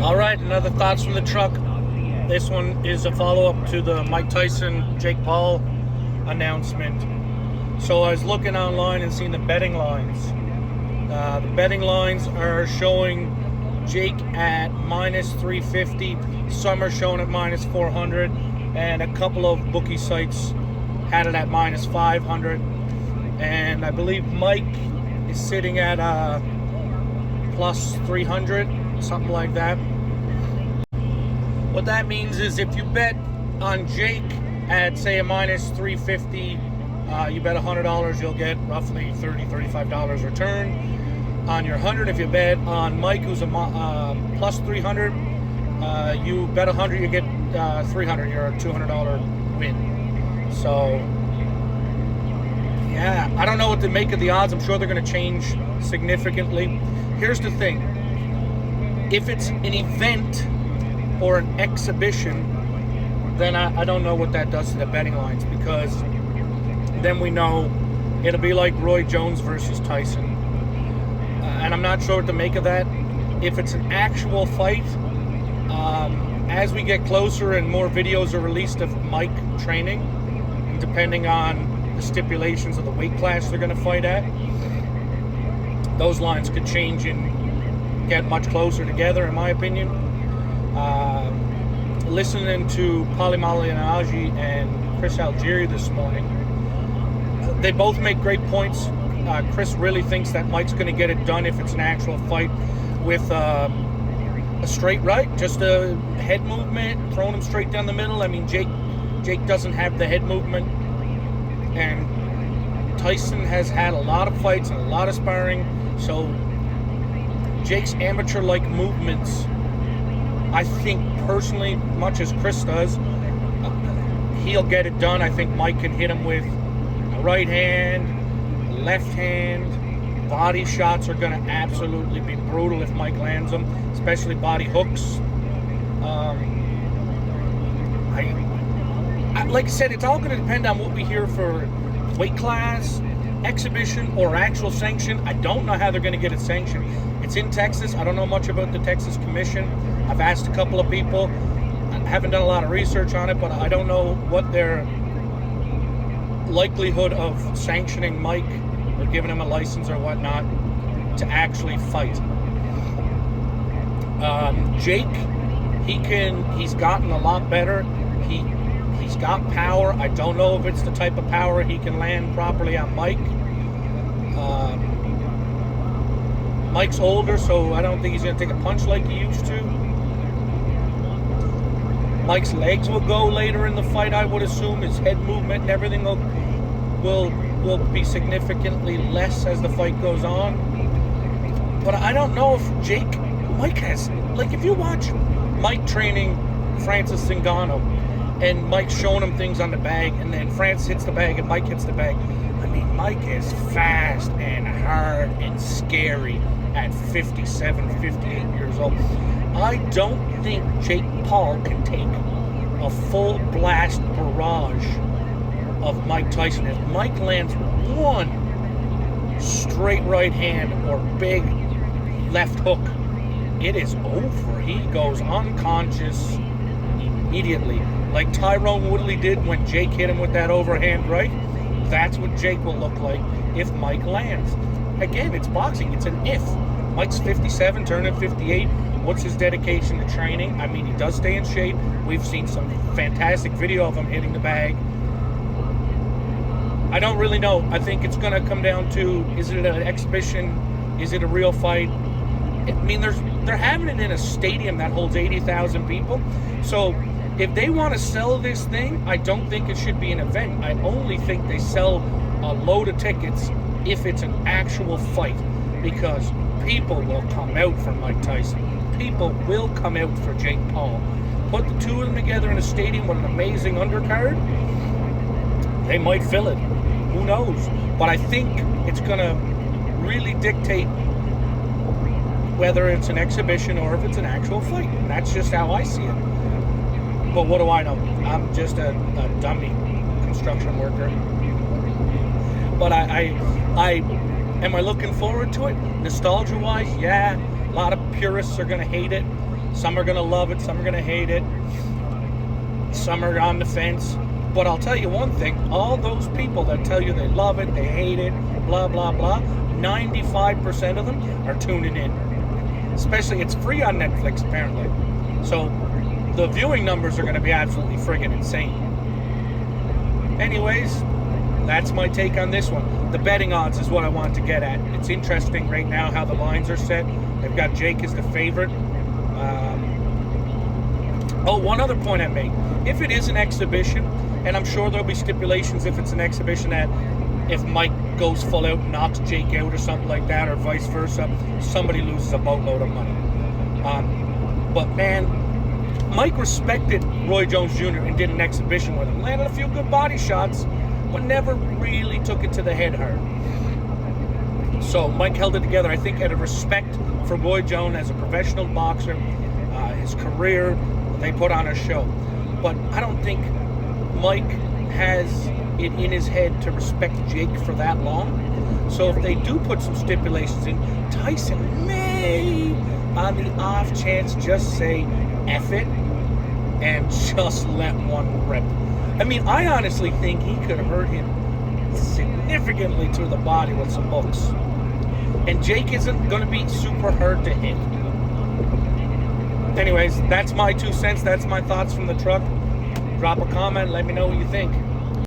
All right, another thoughts from the truck. This one is a follow-up to the Mike Tyson, Jake Paul announcement. So I was looking online and seeing the betting lines. The betting lines are showing Jake at minus 350. Some are showing at minus 400. And a couple of bookie sites had it at minus 500. And I believe Mike is sitting at plus 300, something like that. What that means is if you bet on Jake at, say, a minus 350, you bet $100, you'll get roughly $35 return on your 100. If you bet on Mike, who's a plus 300, you bet 100, you get 300. You're a $200 win. So, yeah, I don't know what to make of the odds. I'm sure they're going to change significantly. Here's the thing. If it's an event or an exhibition, then I don't know what that does to the betting lines, because then we know it'll be like Roy Jones versus Tyson. And I'm not sure what to make of that. If it's an actual fight, as we get closer and more videos are released of Mike training, depending on the stipulations of the weight class they're going to fight at, those lines could change and get much closer together, in my opinion. Listening to Paulie Malignaggi and Chris Algieri this morning, they both make great points. Chris really thinks that Mike's going to get it done if it's an actual fight with a straight right, just a head movement, throwing him straight down the middle. I mean, Jake doesn't have the head movement, and Tyson has had a lot of fights and a lot of sparring, so Jake's amateur-like movements, I think personally, much as Chris does, he'll get it done. I think Mike can hit him with a right hand, left hand. Body shots are going to absolutely be brutal if Mike lands them, especially body hooks. Like I said, it's all going to depend on what we hear for weight class, exhibition, or actual sanction. I don't know how they're going to get it sanctioned. It's in Texas. I don't know much about the Texas Commission. I've asked a couple of people. I haven't done a lot of research on it, but I don't know what their likelihood of sanctioning Mike or giving him a license or whatnot to actually fight. Jake, he's gotten a lot better. He's got power. I don't know if it's the type of power he can land properly on Mike. Mike's older, so I don't think he's going to take a punch like he used to. Mike's legs will go later in the fight, I would assume. His head movement and everything will be significantly less as the fight goes on. But I don't know if Mike has, like, if you watch Mike training Francis Ngannou and Mike's showing him things on the bag, and then Francis hits the bag and Mike hits the bag. I mean, Mike is fast and hard and scary at 57, 58 years old. I don't think Jake Paul can take a full blast barrage of Mike Tyson. If Mike lands one straight right hand or big left hook, it is over. He goes unconscious immediately. Like Tyrone Woodley did when Jake hit him with that overhand right. That's what Jake will look like if Mike lands. Again, it's boxing. It's an if. Mike's 57, turning 58. What's his dedication to training? I mean, he does stay in shape. We've seen some fantastic video of him hitting the bag. I don't really know. I think it's going to come down to, is it an exhibition? Is it a real fight? I mean, they're having it in a stadium that holds 80,000 people. So if they want to sell this thing, I don't think it should be an event. I only think they sell a load of tickets if it's an actual fight, because people will come out for Mike Tyson. People will come out for Jake Paul. Put the two of them together in a stadium with an amazing undercard, they might fill it. Who knows? But I think it's going to really dictate whether it's an exhibition or if it's an actual fight. And that's just how I see it. But what do I know? I'm just a dummy construction worker. But am I looking forward to it? Nostalgia-wise, yeah. A lot of purists are going to hate it. Some are going to love it, some are going to hate it, some are on the fence. But I'll tell you one thing, all those people that tell you they love it, they hate it, blah, blah, blah, 95% of them are tuning in. Especially, it's free on Netflix, apparently. So, the viewing numbers are going to be absolutely friggin' insane. Anyways, that's my take on this one. The betting odds is what I want to get at. It's interesting right now how the lines are set. They've got Jake as the favorite. One other point I made. If it is an exhibition, and I'm sure there'll be stipulations if it's an exhibition that if Mike goes full out and knocks Jake out or something like that, or vice versa, somebody loses a boatload of money. But man, Mike respected Roy Jones Jr. and did an exhibition with him. Landed a few good body shots, but never really took it to the head hard. So Mike held it together, I think, out of respect for Roy Jones as a professional boxer, his career. They put on a show. But I don't think Mike has it in his head to respect Jake for that long. So if they do put some stipulations in, Tyson may, on the off chance, just say F it and just let one rip. I mean, I honestly think he could hurt him significantly to the body with some hooks. And Jake isn't going to be super hard to hit. Anyways, that's my 2 cents. That's my thoughts from the truck. Drop a comment. Let me know what you think.